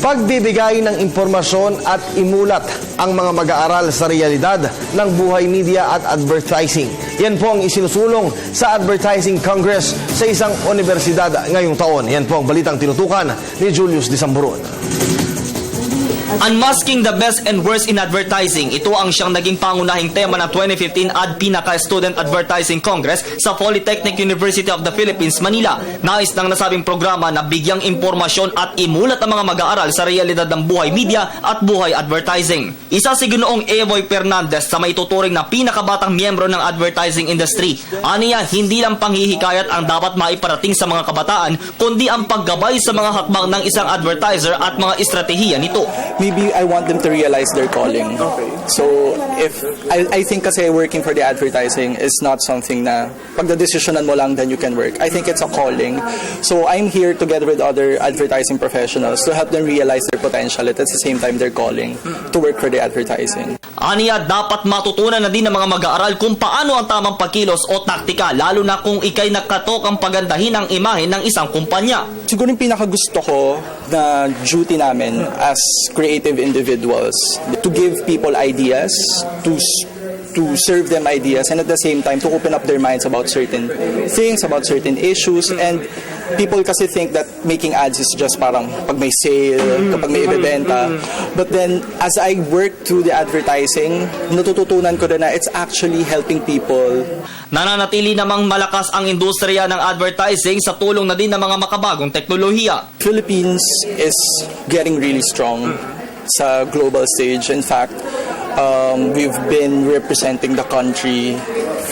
pagbibigay ng impormasyon at imulat ang mga mag-aaral sa realidad ng buhay media at advertising. Yan po ang isinusulong sa Advertising Congress sa isang universidad ngayong taon. Yan po ang balitang tinutukan ni Julius Disamburon. Unmasking the best and worst in advertising. Ito ang siyang naging pangunahing tema ng 2015 ADPINACA Student Advertising Congress sa Polytechnic University of the Philippines, Manila. Nais ng nasabing programa na bigyang impormasyon at imulat ang mga mag-aaral sa realidad ng buhay media at buhay advertising. Isa si Ginoong Evoy Fernandez sa maituturing na pinakabatang miyembro ng advertising industry. Aniya, hindi lang panghihikayat ang dapat maiparating sa mga kabataan, kundi ang paggabay sa mga hakbang ng isang advertiser at mga estratehiya nito. Maybe I want them to realize their calling. So, if I think kasi working for the advertising is not something na pag na-decisionan mo lang, then you can work. I think it's a calling. So, I'm here together with other advertising professionals to help them realize their potential at the same time their calling to work for the advertising. Aniya, dapat matutunan na din ng mga mag-aaral kung paano ang tamang pagkilos o taktika, lalo na kung ikay nakatok ang pagandahin ang imahe ng isang kumpanya. Siguro yung pinakagusto ko na duty namin as creative individuals to give people ideas, to serve them ideas, and at the same time to open up their minds about certain things, about certain issues. And people kasi think that making ads is just parang pag may sale, kapag may ibebenta. But then as I work through the advertising, natututunan ko na it's actually helping people. Nananatili namang malakas ang industriya ng advertising sa tulong na din ng mga makabagong teknolohiya. Philippines is getting really strong sa global stage. In fact, we've been representing the country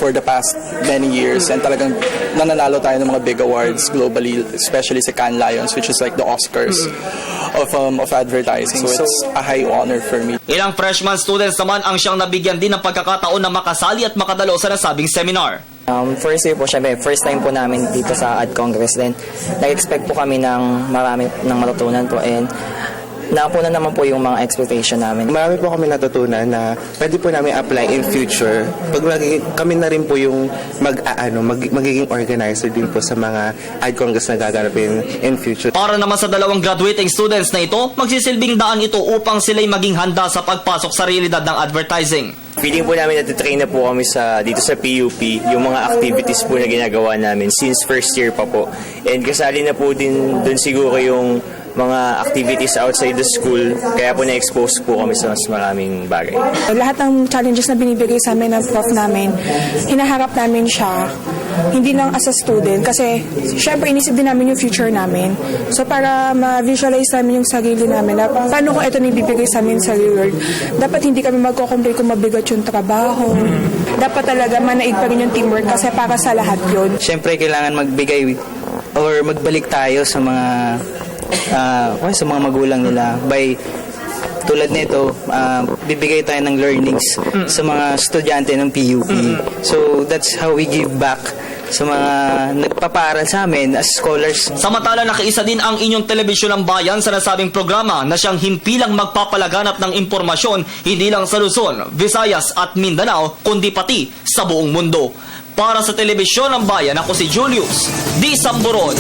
for the past many years, and talagang nananalo tayo ng mga big awards globally, especially sa Cannes Lions, which is like the Oscars of advertising. So it's a high honor for me. Ilang freshman students naman ang siyang nabigyan din ng pagkakataon na makasali at makadalo sa nasabing seminar. First year po, syempre, first time po namin dito sa Ad Congress. Then, nag-expect po kami ng marami ng matutunan po, and napunan naman po yung mga expectation namin. Marami po kami natutunan na pwede po namin apply in future. Pag kami na rin po yung magiging organizer din po sa mga Ad Congress na gaganapin in future. Para naman sa dalawang graduating students na ito, magsisilbing daan ito upang sila'y maging handa sa pagpasok sa realidad ng advertising. Feeling po namin natitrain na po kami dito sa PUP, yung mga activities po na ginagawa namin since first year pa po. And kasali na po din dun siguro yung mga activities outside the school, kaya po na-expose po kami sa mas maraming bagay. Lahat ng challenges na binibigay sa amin ng prof namin, hinaharap namin siya, hindi lang as a student, kasi syempre inisip din namin yung future namin. So para ma-visualize namin yung sarili namin, na paano kung ito nibibigay sa amin sa real world, dapat hindi kami magko-complain kung mabigat yung trabaho. Dapat talaga manaig pa rin yung teamwork kasi para sa lahat yun. Syempre, kailangan magbigay or magbalik tayo sa mga sa mga magulang nila by tulad nito, bibigay tayo ng learnings sa mga estudyante ng PUP. So that's how we give back sa mga nagpapaaral sa amin as scholars. Samantala, nakiisa din ang inyong telebisyon ng bayan sa nasabing programa na siyang himpilang magpapalaganap ng impormasyon hindi lang sa Luzon, Visayas at Mindanao, kundi pati sa buong mundo. Para sa telebisyon ng bayan, ako si Julius Disamburon.